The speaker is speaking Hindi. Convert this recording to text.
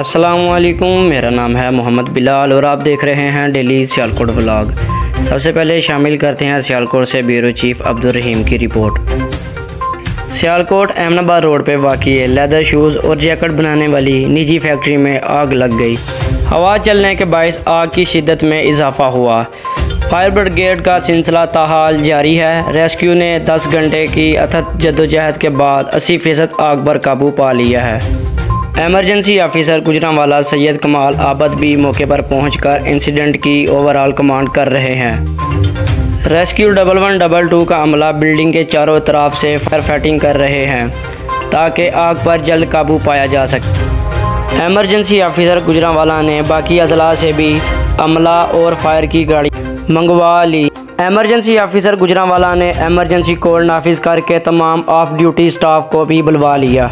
अस्सलामुअलैकुम, मेरा नाम है मोहम्मद बिलाल और आप देख रहे हैं डेली सियालकोट व्लॉग। सबसे पहले शामिल करते हैं सियालकोट से ब्यूरो चीफ अब्दुल रहीम की रिपोर्ट। सियालकोट अहमदाबाद रोड पर वाक़ई लेदर शूज़ और जैकेट बनाने वाली निजी फैक्ट्री में आग लग गई। हवा चलने के बायस आग की शिद्दत में इजाफा हुआ। फायर ब्रिगेड का सिलसिला ताहाल जारी है। रेस्क्यू ने 10 घंटे की अथक जद्दोजहद के बाद 80% आग पर काबू पा लिया है। एमरजेंसी ऑफिसर गुजरांवाला सैयद कमाल आबद भी मौके पर पहुंचकर इंसिडेंट की ओवरऑल कमांड कर रहे हैं। रेस्क्यू 1112 का अमला बिल्डिंग के चारों तरफ से फायर फाइटिंग कर रहे हैं ताकि आग पर जल्द काबू पाया जा सके। एमरजेंसी ऑफिसर गुजरांवाला ने बाकी अजला से भी अमला और फायर की गाड़ी मंगवा ली। एमरजेंसी ऑफिसर गुजरांवाला ने एमरजेंसी कोड नाफिज करके तमाम ऑफ ड्यूटी स्टाफ को भी बुलवा लिया।